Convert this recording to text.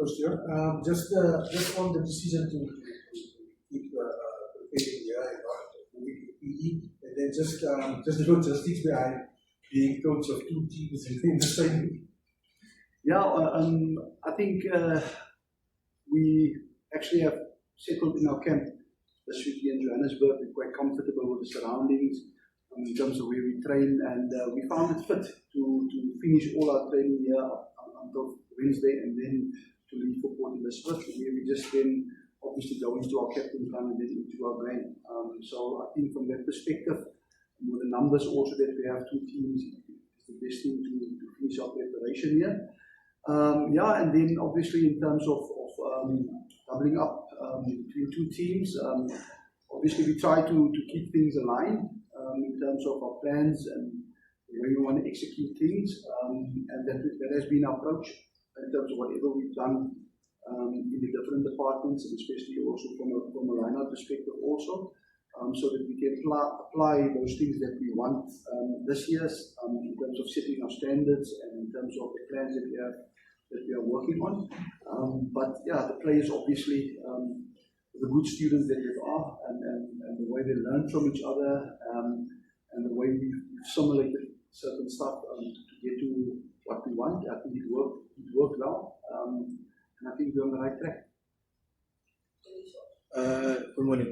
question. Just on the decision to keep preparing here and not moving to PE, and then just the logistics behind being coach of two teams in the same week. Yeah, I think we actually have settled in our camp this week in Johannesburg. We're quite comfortable with the surroundings in terms of where we train, and we found it fit to finish all our training here until Wednesday, and then to leave for Port Elizabeth, where we just then obviously go into our captain's run and then into our game. So I think from that perspective, with the numbers also that we have two teams, it's the best thing to finish our preparation here. Yeah, and then obviously in terms of doubling up between two teams, obviously we try to keep things aligned in terms of our plans and the way we want to execute things, and that has been our approach in terms of whatever we've done in the different departments, and especially also from a line-out perspective also, so that we can apply those things that we want this year in terms of setting our standards and in terms of the plans that we are working on. But yeah, the players obviously, the good students that they are, and the way they learn from each other, and the way we've simulated certain stuff to get to what we want. I think it worked well, and I think we're on the right track. Good morning.